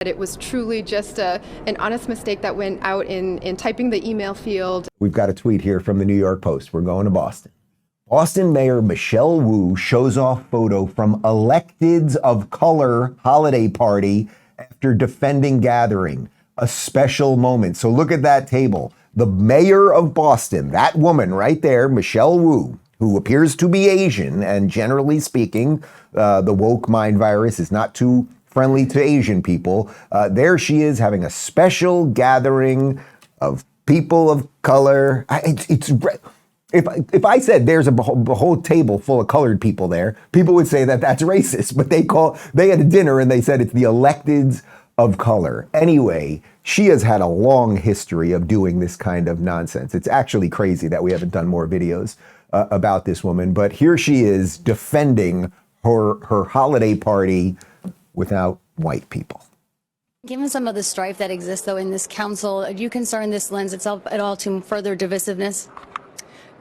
It was truly just an honest mistake that went out in typing the email field. We've got a tweet here from the New York Post. We're going to Boston. Boston Mayor Michelle Wu shows off photo from Electeds of Color holiday party after defending gathering. A special moment. So look at that table. The mayor of Boston, that woman right there, Michelle Wu, who appears to be Asian, and generally speaking, the woke mind virus is not too friendly to Asian people. There she is having a special gathering of people of color. If I said there's a whole table full of colored people there, people would say that that's racist. But they had a dinner and they said it's the Electeds of Color. Anyway, she has had a long history of doing this kind of nonsense. It's actually crazy that we haven't done more videos about this woman. But here she is defending her holiday party without white people. Given some of the strife that exists, though, in this council, are you concerned this lends itself at all to further divisiveness?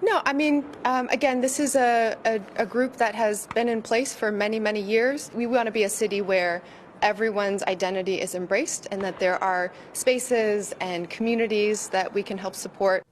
No, I mean, again, this is a group that has been in place for many, many years. We want to be a city where everyone's identity is embraced and that there are spaces and communities that we can help support.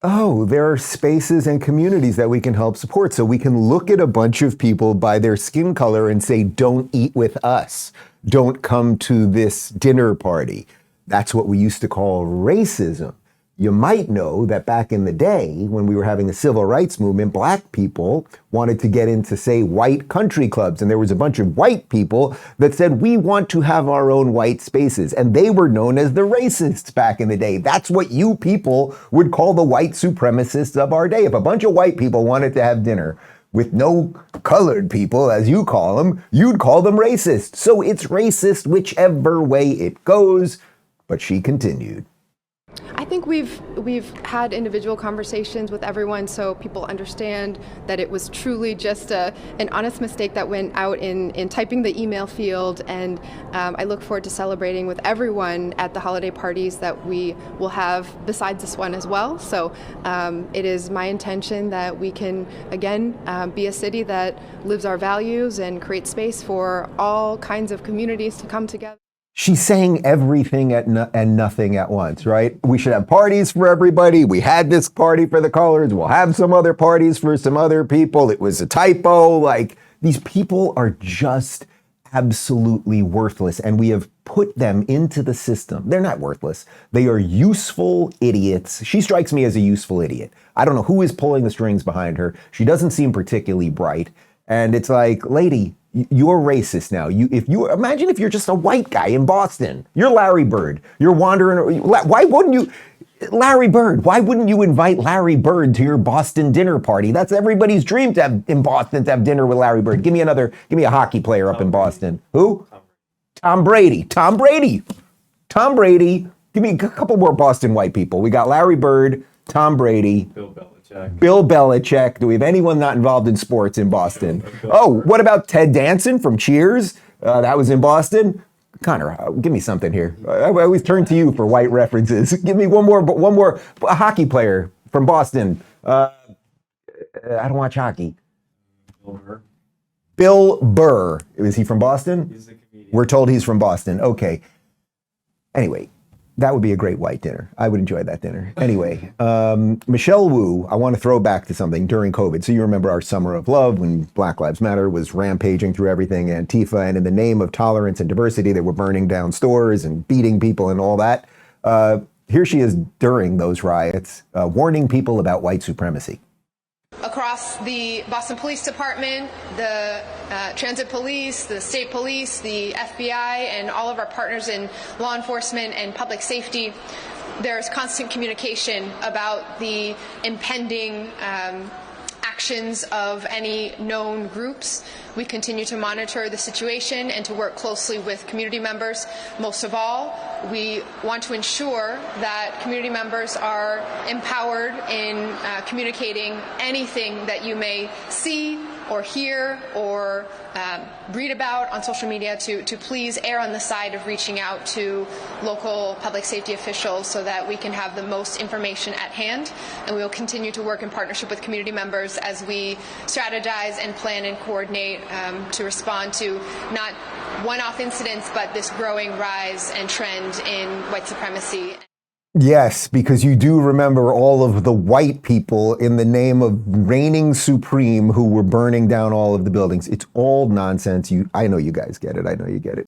Oh, there are spaces and communities that we can help support. So we can look at a bunch of people by their skin color and say, don't eat with us. Don't come to this dinner party. That's what we used to call racism. You might know that back in the day, when we were having the civil rights movement, black people wanted to get into, say, white country clubs. And there was a bunch of white people that said, we want to have our own white spaces. And they were known as the racists back in the day. That's what you people would call the white supremacists of our day. If a bunch of white people wanted to have dinner with no colored people, as you call them, you'd call them racist. So it's racist whichever way it goes. But she continued. I think we've had individual conversations with everyone so people understand that it was truly just an honest mistake that went out in typing the email field, and I look forward to celebrating with everyone at the holiday parties that we will have besides this one as well. So it is my intention that we can, again, be a city that lives our values and create space for all kinds of communities to come together. She's saying everything and nothing at once, right? We should have parties for everybody. We had this party for the colors. We'll have some other parties for some other people. It was a typo. Like, these people are just absolutely worthless, and we have put them into the system. They're not worthless. They are useful idiots. She strikes me as a useful idiot. I don't know who is pulling the strings behind her. She doesn't seem particularly bright. And it's like, lady, you're racist now. Imagine if you're just a white guy in Boston. You're Larry Bird. You're wandering. Why wouldn't you, Larry Bird? Why wouldn't you invite Larry Bird to your Boston dinner party? That's everybody's dream to have in Boston, to have dinner with Larry Bird. Give me a hockey player up in Boston. Who? Tom Brady. Tom Brady. Tom Brady. Give me a couple more Boston white people. We got Larry Bird, Tom Brady. Bill Belichick. Do we have anyone not involved in sports in Boston? Oh, what about Ted Danson from Cheers? That was in Boston. Connor, give me something here. I always turn to you for white references. Give me one more a hockey player from Boston. I don't watch hockey. Bill Burr. Bill Burr. Is he from Boston? He's a comedian. We're told he's from Boston. Okay. Anyway. That would be a great white dinner. I would enjoy that dinner. Anyway, Michelle Wu, I want to throw back to something during COVID. So you remember our summer of love when Black Lives Matter was rampaging through everything, Antifa, and in the name of tolerance and diversity, they were burning down stores and beating people and all that. Here she is during those riots, warning people about white supremacy. Across the Boston Police Department, the Transit Police, the State Police, the FBI, and all of our partners in law enforcement and public safety, there's constant communication about the impending actions of any known groups. We continue to monitor the situation and to work closely with community members. Most of all, we want to ensure that community members are empowered in communicating anything that you may see or hear or read about on social media to please err on the side of reaching out to local public safety officials so that we can have the most information at hand. And we will continue to work in partnership with community members as we strategize and plan and coordinate to respond to not one-off incidents, but this growing rise and trend in white supremacy. Yes, because you do remember all of the white people in the name of reigning supreme who were burning down all of the buildings. It's all nonsense. I know you guys get it. I know you get it.